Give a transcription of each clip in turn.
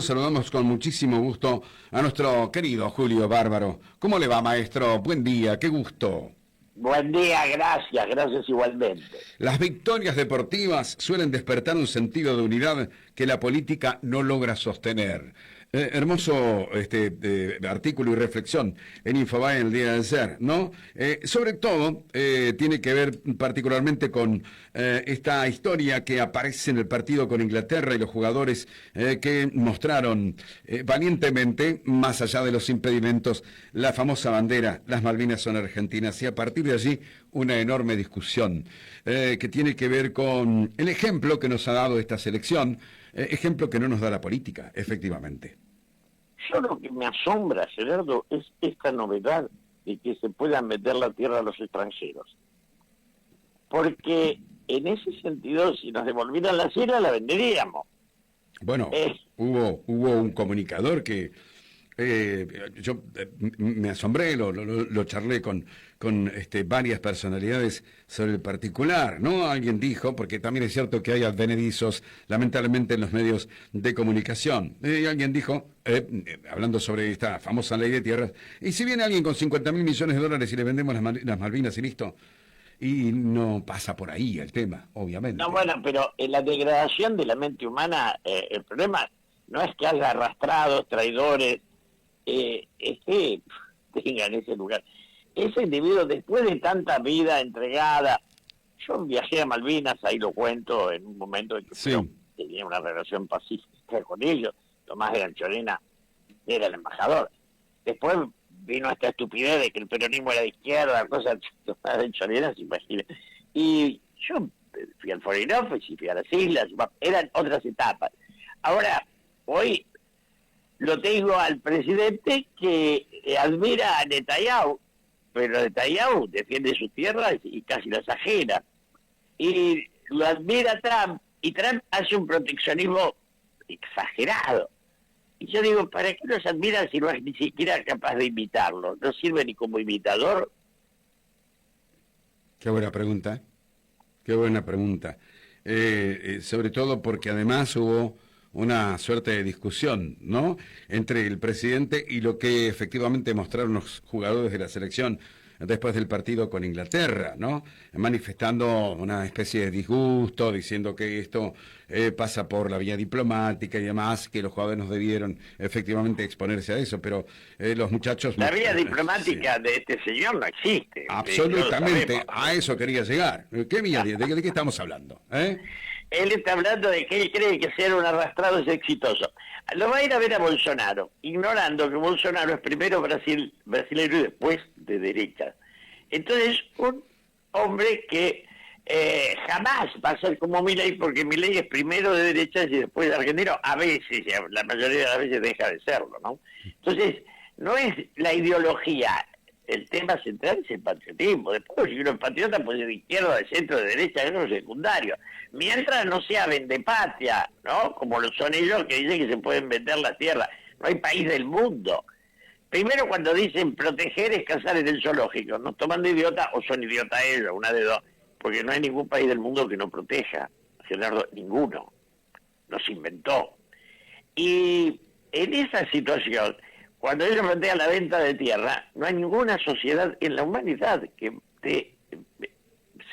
Saludamos con muchísimo gusto a nuestro querido Julio Bárbaro. ¿Cómo le va, maestro? Buen día, qué gusto. Buen día, gracias igualmente. Las victorias deportivas suelen despertar un sentido de unidad que la política no logra sostener. Hermoso artículo y reflexión en Infobae en el día de ayer, ¿no? Sobre todo, tiene que ver particularmente con esta historia que aparece en el partido con Inglaterra y los jugadores que mostraron valientemente, más allá de los impedimentos, la famosa bandera, las Malvinas son argentinas, y a partir de allí una enorme discusión que tiene que ver con el ejemplo que nos ha dado esta selección, ejemplo que no nos da la política, efectivamente. Yo lo que me asombra, Gerardo, es esta novedad de que se puedan meter la tierra a los extranjeros. Porque en ese sentido, si nos devolvieran la sierra, la venderíamos. Bueno, hubo un comunicador que yo me asombré, lo charlé con varias personalidades sobre el particular, ¿no? Alguien dijo, porque también es cierto que hay advenedizos, lamentablemente, en los medios de comunicación. Y alguien dijo, hablando sobre esta famosa ley de tierras, y si viene alguien con 50.000 millones de dólares y le vendemos las Malvinas y listo, y no pasa por ahí el tema, obviamente. No, bueno, pero en la degradación de la mente humana, el problema no es que haya arrastrados, traidores, tengan ese lugar. Ese individuo, después de tanta vida entregada, yo viajé a Malvinas, ahí lo cuento, en un momento en que sí, tenía una relación pacífica con ellos. Tomás de Anchorena era el embajador. Después vino esta estupidez de que el peronismo era de izquierda, cosas. Tomás de Anchorena se imagina. Y yo fui al Foreign Office y fui a las islas, eran otras etapas. Ahora, hoy lo tengo al presidente que admira a Netanyahu, pero Netanyahu defiende sus tierras y casi las ajena. Y lo admira a Trump, y Trump hace un proteccionismo exagerado. Y yo digo, ¿para qué los admira si no es ni siquiera capaz de imitarlo? ¿No sirve ni como imitador? Qué buena pregunta, qué buena pregunta. Sobre todo porque además hubo una suerte de discusión, ¿no?, entre el presidente y lo que efectivamente mostraron los jugadores de la selección después del partido con Inglaterra, ¿no?, manifestando una especie de disgusto, diciendo que esto pasa por la vía diplomática y demás, que los jugadores no debieron efectivamente exponerse a eso, pero los muchachos... La vía diplomática sí, de este señor no existe. Absolutamente, a eso quería llegar. ¿Qué vía? ¿De qué estamos hablando? Él está hablando de que él cree que ser un arrastrado es exitoso. Lo va a ir a ver a Bolsonaro, ignorando que Bolsonaro es primero brasileño y después de derecha. Entonces, un hombre que jamás va a ser como Milei, porque Milei es primero de derecha y después de argentino, a veces, la mayoría de las veces deja de serlo, ¿no? Entonces, no es la ideología. El tema central es el patriotismo. Después, si uno es patriota, puede ser de izquierda, de centro, de derecha, eso es secundario. Mientras no sea vendepatria, ¿no?, como lo son ellos que dicen que se pueden vender la tierra. No hay país del mundo. Primero, cuando dicen proteger es cazar en el zoológico. Nos toman de idiota o son idiotas ellos, una de dos. Porque no hay ningún país del mundo que no proteja. Gerardo, ninguno. Nos inventó. Y en esa situación, cuando ellos plantean la venta de tierra, no hay ninguna sociedad en la humanidad que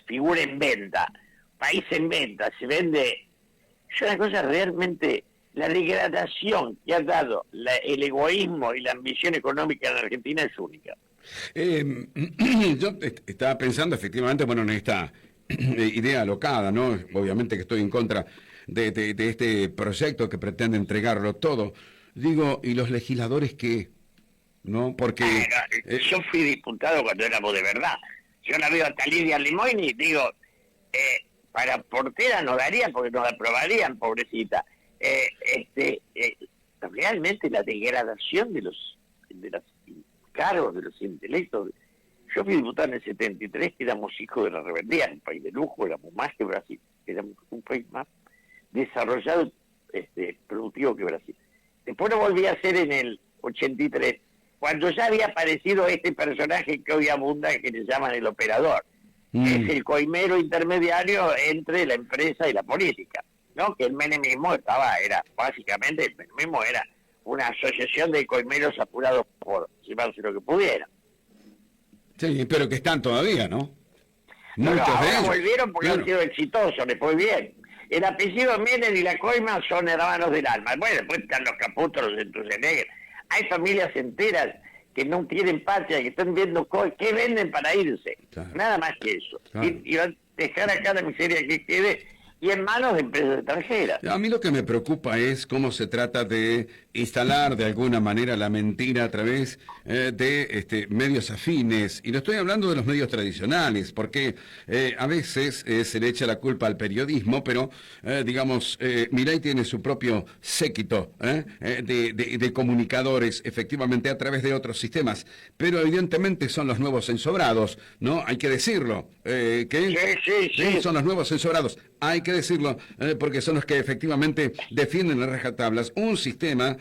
figure en venta. País en venta, se vende. Es una cosa realmente, la degradación que ha dado el egoísmo y la ambición económica en Argentina es única. Yo estaba pensando efectivamente, bueno, en esta idea alocada, ¿no? Obviamente que estoy en contra de este proyecto que pretende entregarlo todo. Digo, ¿y los legisladores qué? ¿No? Porque... yo fui diputado cuando éramos de verdad. Yo la veo a Lidia Limoini y digo, para Portera no darían porque nos aprobarían, pobrecita. Realmente la degradación de los cargos, de los intelectos. Yo fui diputado en el 73, que éramos hijos de la rebeldía, un país de lujo, éramos más que Brasil, éramos un país más desarrollado, productivo que Brasil. Después lo volví a hacer en el 83, cuando ya había aparecido este personaje que hoy abunda, que le llaman el operador, que es el coimero intermediario entre la empresa y la política. ¿no? Que el menemismo era básicamente, el menemismo era una asociación de coimeros apurados por llevarse lo que pudieran. Sí, pero que están todavía, ¿no? No, Muchos de ahora ellos. volvieron porque Claro. han sido exitosos, les fue bien. El apellido Menem y la coima son hermanos del alma. Bueno, después están los Caputos, los Entusenegger. Hay familias enteras que no tienen patria, que están viendo qué venden para irse. Claro. Nada más que eso. Claro. Y van a dejar acá la miseria que quede y en manos de empresas extranjeras. A mí lo que me preocupa es cómo se trata de instalar de alguna manera la mentira a través de medios afines. Y no estoy hablando de los medios tradicionales, porque a veces se le echa la culpa al periodismo, pero digamos, Milei tiene su propio séquito de comunicadores, efectivamente, a través de otros sistemas. Pero evidentemente son los nuevos ensobrados, ¿no? Hay que decirlo. Sí. Son los nuevos ensobrados. Hay que decirlo, porque son los que efectivamente defienden a rajatablas un sistema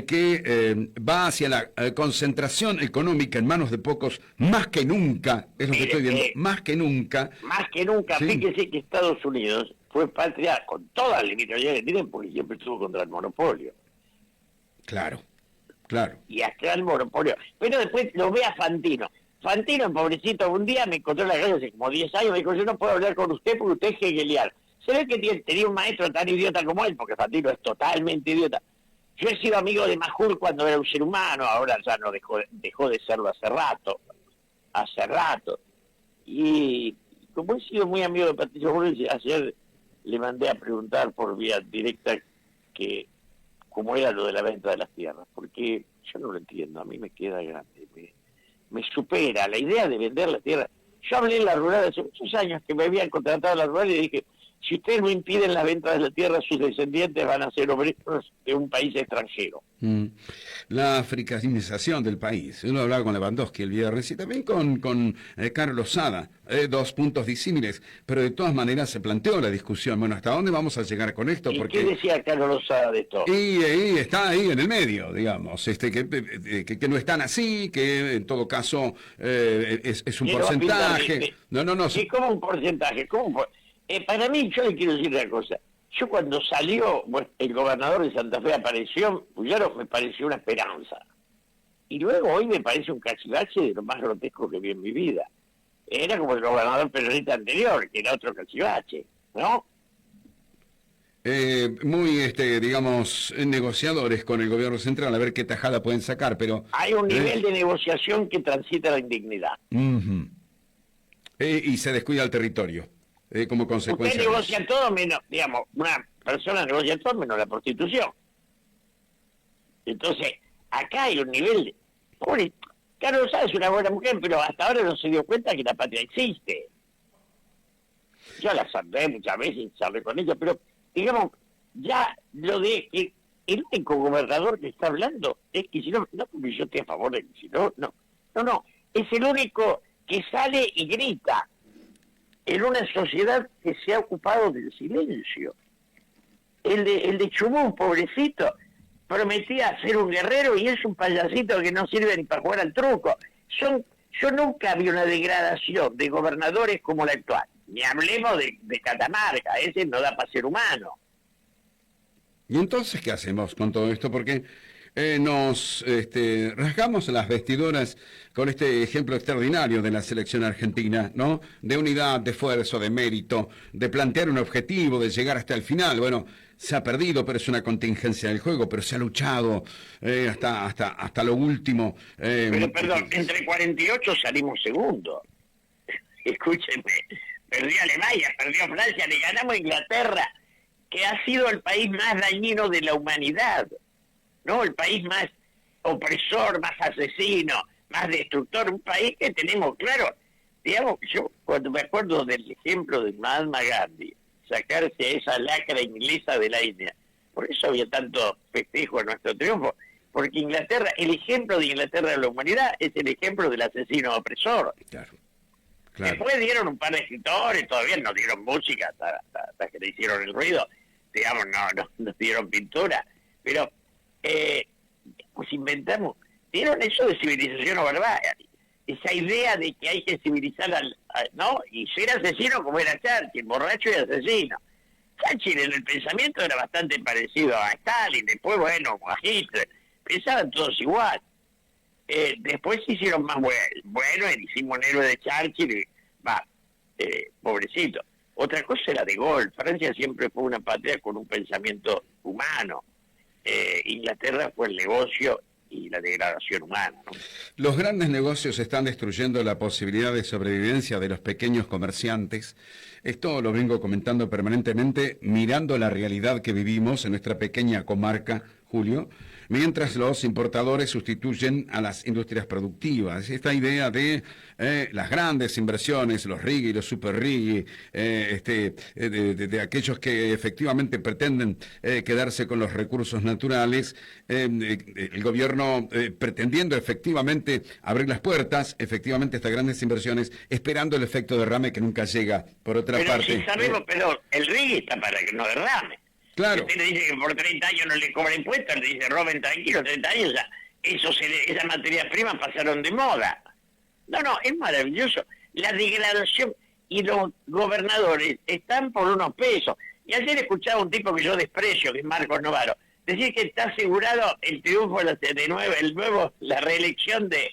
que va hacia la concentración económica en manos de pocos, más que nunca, es lo que estoy viendo, más que nunca. Más que nunca, Sí. fíjese que Estados Unidos fue patria con todas las limitaciones que tienen, porque siempre estuvo contra el monopolio. Claro, claro. Y hasta el monopolio. Pero después lo ve a Fantino. Fantino, pobrecito, un día me encontró en la calle hace como 10 años, me dijo, yo no puedo hablar con usted porque usted es hegeliano. Se ve que tenía un maestro tan idiota como él, porque Fantino es totalmente idiota. Yo he sido amigo de Majul cuando era un ser humano, ahora ya no dejó de serlo hace rato. Y como he sido muy amigo de Patricio Bullrich, ayer le mandé a preguntar por vía directa que cómo era lo de la venta de las tierras, porque yo no lo entiendo, a mí me queda grande, me supera la idea de vender las tierras. Yo hablé en la rural hace muchos años que me habían contratado en la rural y dije, si ustedes no impiden la venta de la tierra, sus descendientes van a ser obreros de un país extranjero. La africanización del país. Uno hablaba con Lewandowski el viernes y también con Carlos Sada, dos puntos disímiles, pero de todas maneras se planteó la discusión. Bueno, ¿hasta dónde vamos a llegar con esto? ¿Y Porque qué decía Carlos Lozada de esto? y está ahí en el medio, digamos, que no están así, que en todo caso es un Quiero porcentaje. pintar, No. ¿Y cómo un porcentaje? Para mí, yo le quiero decir una cosa. Yo cuando salió, el gobernador de Santa Fe apareció, Puyaro me pareció una esperanza. Y luego hoy me parece un cachivache de lo más grotesco que vi en mi vida. Era como el gobernador peronista anterior, que era otro cachivache, ¿no? Muy, digamos, negociadores con el gobierno central, a ver qué tajada pueden sacar, pero... Hay un nivel de negociación que transita la indignidad. Y se descuida el territorio, como consecuencia. Usted negocia todo menos, digamos, una persona negocia todo menos la prostitución. Entonces, acá hay un nivel de... Pobre, Carlos Sá es una buena mujer, pero hasta ahora no se dio cuenta que la patria existe. Yo la salvé muchas veces, charlé con ella, pero, digamos, ya lo de que el único gobernador que está hablando es que si no porque yo esté a favor de que si no, es el único que sale y grita en una sociedad que se ha ocupado del silencio. El de Chubut, pobrecito, prometía ser un guerrero y es un payasito que no sirve ni para jugar al truco. Yo nunca vi una degradación de gobernadores como la actual. Ni hablemos de Catamarca, ese no da para ser humano. ¿Y entonces qué hacemos con todo esto? Porque nos rasgamos las vestiduras con este ejemplo extraordinario de la selección argentina, ¿no? De unidad, de esfuerzo, de mérito, de plantear un objetivo, de llegar hasta el final. Bueno, se ha perdido, pero es una contingencia del juego, pero se ha luchado hasta lo último. Pero perdón, entre 48 salimos segundo. Escúchenme, perdió Alemania, perdió Francia, le ganamos a Inglaterra, que ha sido el país más dañino de la humanidad, ¿no? El país más opresor, más asesino, más destructor, un país que tenemos claro. Digamos, yo cuando me acuerdo del ejemplo de Mahatma Gandhi, sacarse a esa lacra inglesa de la India, por eso había tanto festejo a nuestro triunfo, porque Inglaterra, el ejemplo de Inglaterra de la humanidad es el ejemplo del asesino opresor. Claro. Después dieron un par de escritores, todavía no dieron música hasta que le hicieron el ruido, digamos, no dieron pintura, pero pues inventamos, dieron eso de civilización o barbarie, esa idea de que hay que civilizar ¿no? Y ser asesino como era Churchill, borracho y asesino. Churchill en el pensamiento era bastante parecido a Stalin, después, bueno, a Hitler. Pensaban todos igual. Después se hicieron más bueno, hicimos un héroe de Churchill, y, pobrecito. Otra cosa era De Gaulle. Francia siempre fue una patria con un pensamiento humano. Inglaterra fue el negocio y la degradación humana, ¿no? Los grandes negocios están destruyendo la posibilidad de sobrevivencia de los pequeños comerciantes. Esto lo vengo comentando permanentemente, mirando la realidad que vivimos en nuestra pequeña comarca, Julio, mientras los importadores sustituyen a las industrias productivas. Esta idea de las grandes inversiones, los RIGI, los super RIGI, de aquellos que efectivamente pretenden quedarse con los recursos naturales, el gobierno pretendiendo efectivamente abrir las puertas, efectivamente estas grandes inversiones, esperando el efecto derrame que nunca llega. Por otra parte... Sí sabemos, pero el RIGI está para que no derrame. Claro. Usted le dice que por 30 años no le cobra impuestos, le dice, roben tranquilo, 30 años ya, esas materias primas pasaron de moda. No, es maravilloso. La degradación, y los gobernadores están por unos pesos. Y ayer escuchaba un tipo que yo desprecio, que es Marcos Novaro, decir que está asegurado el triunfo la reelección de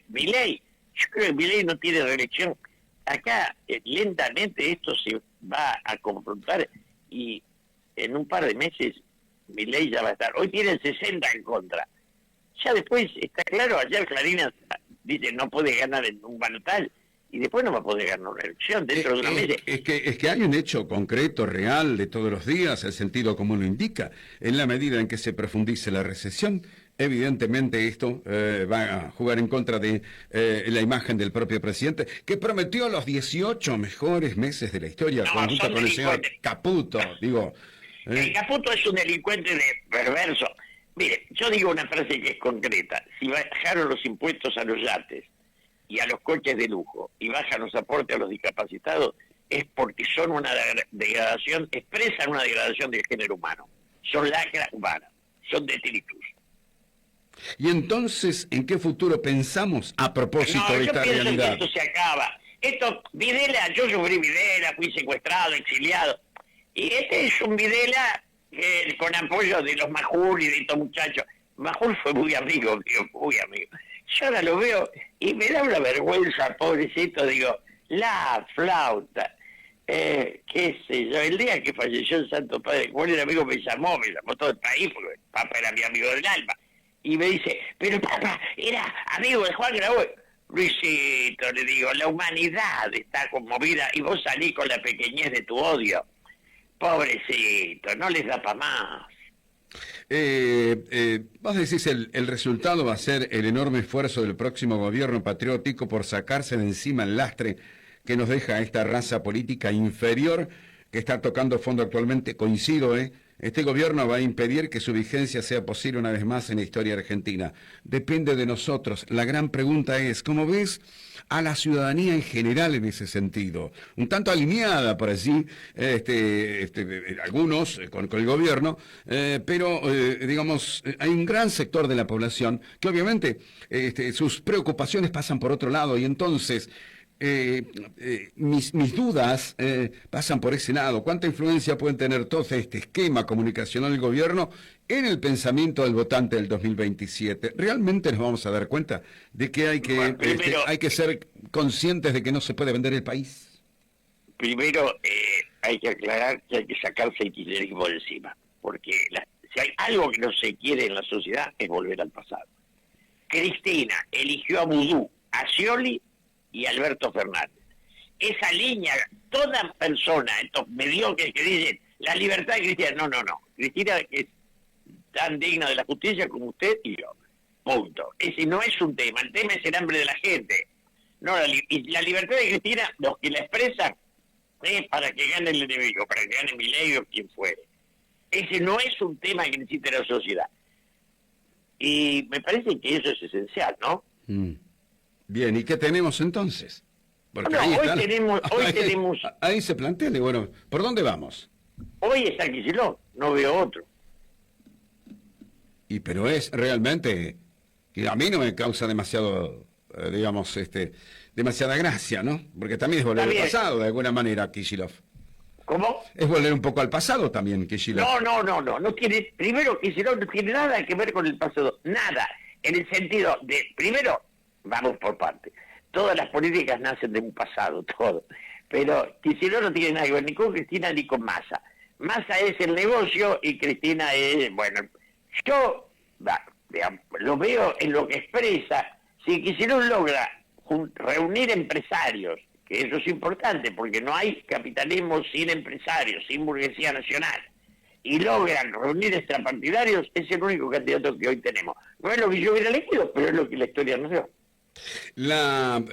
Milei. Yo creo que Milei no tiene reelección. Acá lentamente esto se va a confrontar y en un par de meses Milei ya va a estar. Hoy tienen 60 en contra. Ya después está claro, ayer Clarín dice no puede ganar en un balotaje y después no va a poder ganar una elección dentro de unos meses. Es que hay un hecho concreto, real, de todos los días, el sentido común lo indica. En la medida en que se profundice la recesión, evidentemente esto va a jugar en contra de la imagen del propio presidente, que prometió los 18 mejores meses de la historia, conjunto con el señor Caputo, digo. El Caputo es un delincuente perverso. Mire, yo digo una frase que es concreta. Si bajaron los impuestos a los yates y a los coches de lujo y bajan los aportes a los discapacitados, es porque son una degradación, expresan una degradación del género humano. Son lacra humana, son detritus. Y entonces, ¿en qué futuro pensamos a propósito de esta realidad? Yo pienso que esto se acaba. Videla, yo sufrí Videla, fui secuestrado, exiliado. Y este es un Videla con apoyo de los Majul y de estos muchachos. Majul fue muy amigo mío, muy amigo. Yo ahora lo veo y me da una vergüenza, pobrecito, digo, la flauta. Qué sé yo, el día que falleció el Santo Padre, como era amigo, me llamó todo el país, porque el Papa era mi amigo del alma. Y me dice, pero papá, era amigo de Juan Grabois. Luisito, le digo, la humanidad está conmovida y vos salís con la pequeñez de tu odio. Pobrecito, no les da para más. Vos decís, el resultado va a ser el enorme esfuerzo del próximo gobierno patriótico por sacarse de encima el lastre que nos deja esta raza política inferior que está tocando fondo actualmente. Coincido, este gobierno va a impedir que su vigencia sea posible una vez más en la historia argentina. Depende de nosotros. La gran pregunta es, ¿cómo ves a la ciudadanía en general en ese sentido? Un tanto alineada por allí, algunos con el gobierno, pero digamos, hay un gran sector de la población que obviamente sus preocupaciones pasan por otro lado y entonces... mis dudas pasan por ese lado. ¿Cuánta influencia pueden tener todo este esquema comunicacional del gobierno en el pensamiento del votante del 2027? ¿Realmente nos vamos a dar cuenta de que hay que ser conscientes de que no se puede vender el país? Primero, hay que aclarar que hay que sacarse el kirchnerismo de encima, porque si hay algo que no se quiere en la sociedad es volver al pasado. Cristina eligió a Vudú, a Scioli y Alberto Fernández. Esa línea, toda persona, estos mediocres que dicen la libertad de Cristina, no. Cristina es tan digna de la justicia como usted y yo. Punto. Ese no es un tema, el tema es el hambre de la gente. No, y la libertad de Cristina, los que la expresan, es para que gane el enemigo, para que gane Milei o quien fuere. Ese no es un tema que necesita la sociedad. Y me parece que eso es esencial, ¿no? Bien, ¿y qué tenemos entonces? Porque hoy tenemos... Ahí se plantea, bueno, ¿por dónde vamos? Hoy está Kicillof, no veo otro. Pero es realmente, que a mí no me causa demasiado, demasiada gracia, ¿no? Porque también es volver al pasado, de alguna manera, Kicillof. ¿Cómo? Es volver un poco al pasado también, Kicillof. No tiene, primero Kicillof no tiene nada que ver con el pasado, nada, en el sentido de, primero, vamos por parte, todas las políticas nacen de un pasado, todo, pero Kicillof no tiene nada que ver ni con Cristina ni con Massa. Massa es el negocio y Cristina es, bueno, yo digamos, lo veo en lo que expresa. Si Kicillof logra reunir empresarios, que eso es importante, porque no hay capitalismo sin empresarios, sin burguesía nacional, y logran reunir extrapartidarios, es el único candidato que hoy tenemos. No es lo que yo hubiera elegido, pero es lo que la historia nos dio. La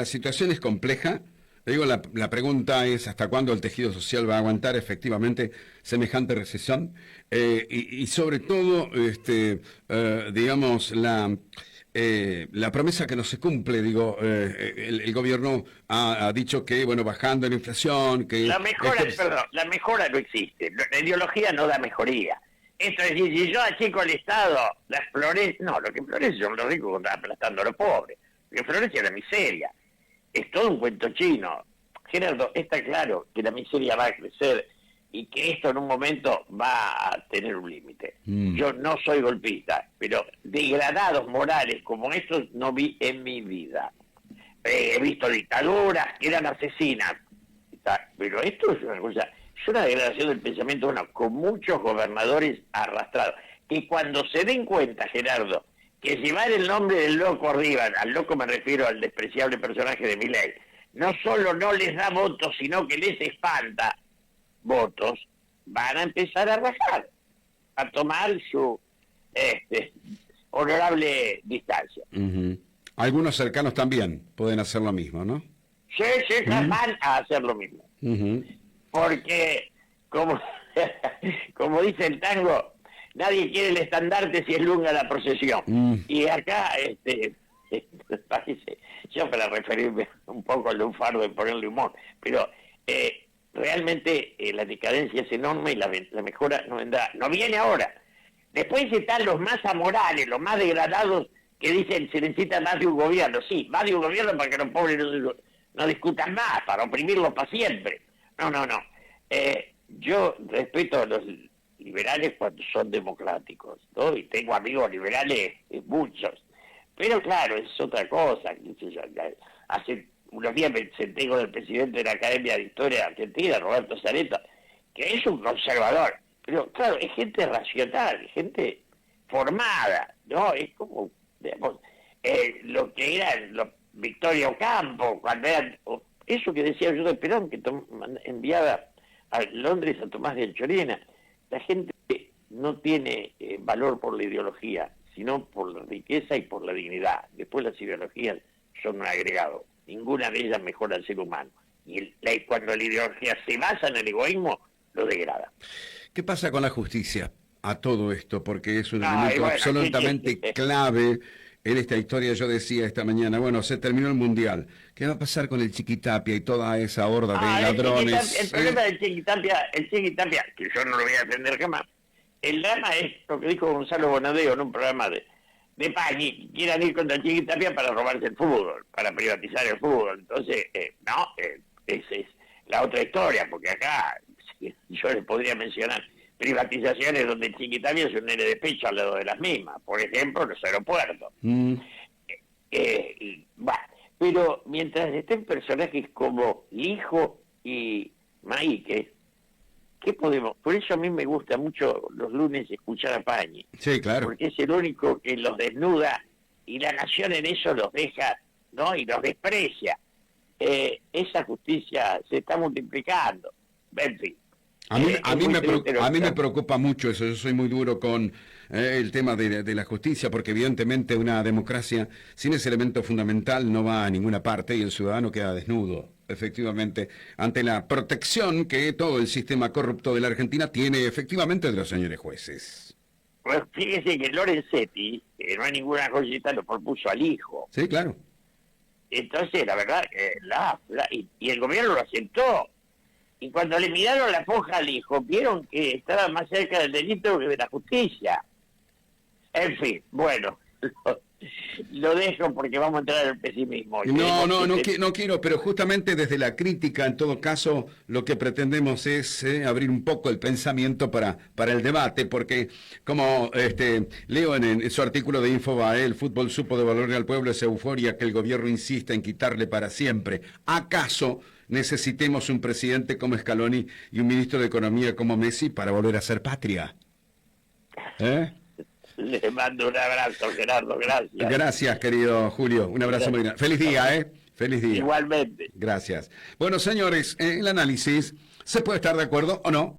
situación es compleja. Digo, la pregunta es hasta cuándo el tejido social va a aguantar efectivamente semejante recesión y sobre todo, digamos, la promesa que no se cumple. Digo, el gobierno ha dicho que, bueno, bajando la inflación, que... La mejora no existe. La ideología no da mejoría. Esto es decir, si yo achico el Estado, las florece... No, lo que florece son los ricos contra aplastando a los pobres. Lo que florece es la miseria. Es todo un cuento chino. Gerardo, está claro que la miseria va a crecer y que esto en un momento va a tener un límite. Yo no soy golpista, pero degradados morales como estos no vi en mi vida. He visto dictaduras que eran asesinas, pero esto es una cosa, es una degradación del pensamiento, bueno, con muchos gobernadores arrastrados, que cuando se den cuenta, Gerardo, que llevar el nombre del loco arriba, al loco me refiero al despreciable personaje de Milei, no solo no les da votos, sino que les espanta votos, van a empezar a rajar, a tomar su honorable distancia. Algunos cercanos también pueden hacer lo mismo, ¿no? Sí, van a hacer lo mismo. Porque, como, como dice el tango, nadie quiere el estandarte si es lunga la procesión. Y acá, parece, yo para referirme un poco al lunfardo y ponerle humor, pero realmente la decadencia es enorme y la mejora no vendrá, no viene ahora. Después están los más amorales, los más degradados, que dicen se necesita más de un gobierno. Sí, más de un gobierno para que los pobres no discutan más, para oprimirlos para siempre. No. Yo respeto a los liberales cuando son democráticos, ¿no? Y tengo amigos liberales, muchos. Pero claro, es otra cosa. Hace unos días me senté con el presidente de la Academia de Historia de Argentina, Roberto Sareta, que es un conservador. Pero claro, es gente racional, gente formada, ¿no? Es como, digamos, lo que eran los Victoria Ocampo, cuando eran, eso que decía yo de Perón, que enviaba a Londres a Tomás de Anchorena. La gente no tiene valor por la ideología, sino por la riqueza y por la dignidad. Después las ideologías son un agregado. Ninguna de ellas mejora al ser humano. Y cuando la ideología se basa en el egoísmo, lo degrada. ¿Qué pasa con la justicia a todo esto? Porque es un elemento absolutamente clave en esta historia. Yo decía esta mañana, bueno, se terminó el Mundial. ¿Qué va a pasar con el Chiquitapia y toda esa horda de ladrones? El problema del Chiquitapia, que yo no lo voy a defender jamás, el drama es lo que dijo Gonzalo Bonadeo en un programa de Pañi, quieran ir contra el Chiquitapia para robarse el fútbol, para privatizar el fútbol. Entonces, esa es la otra historia, porque acá yo les podría mencionar privatizaciones donde el Chiquitapia es un nene de pecho al lado de las mismas, por ejemplo, los aeropuertos. Pero mientras estén personajes como Lijo y Maíque, ¿qué podemos? Por eso a mí me gusta mucho los lunes escuchar a Pañi. Sí, claro. Porque es el único que los desnuda y la nación en eso los deja, ¿no? Y los desprecia. Esa justicia se está multiplicando. En fin. A mí me preocupa mucho eso. Yo soy muy duro con el tema de la justicia, porque evidentemente una democracia sin ese elemento fundamental no va a ninguna parte y el ciudadano queda desnudo, efectivamente, ante la protección que todo el sistema corrupto de la Argentina tiene efectivamente de los señores jueces. Pues fíjese que Lorenzetti, no hay ninguna joyita, lo propuso al hijo. Sí, claro. Entonces, la verdad, y el gobierno lo aceptó. Y cuando le miraron la foja al hijo, vieron que estaba más cerca del delito que de la justicia. En fin, bueno, Lo dejo porque vamos a entrar al pesimismo. No quiero, pero justamente desde la crítica, en todo caso, lo que pretendemos es abrir un poco el pensamiento para el debate, porque como leo en su artículo de Infobae, el fútbol supo devolverle al pueblo esa euforia que el gobierno insiste en quitarle para siempre. ¿Acaso necesitemos un presidente como Scaloni y un ministro de Economía como Messi para volver a ser patria? Le mando un abrazo, Gerardo, gracias. Gracias, querido Julio. Un abrazo muy grande. Feliz día, Feliz día. Igualmente. Gracias. Bueno, señores, el análisis, ¿se puede estar de acuerdo o no?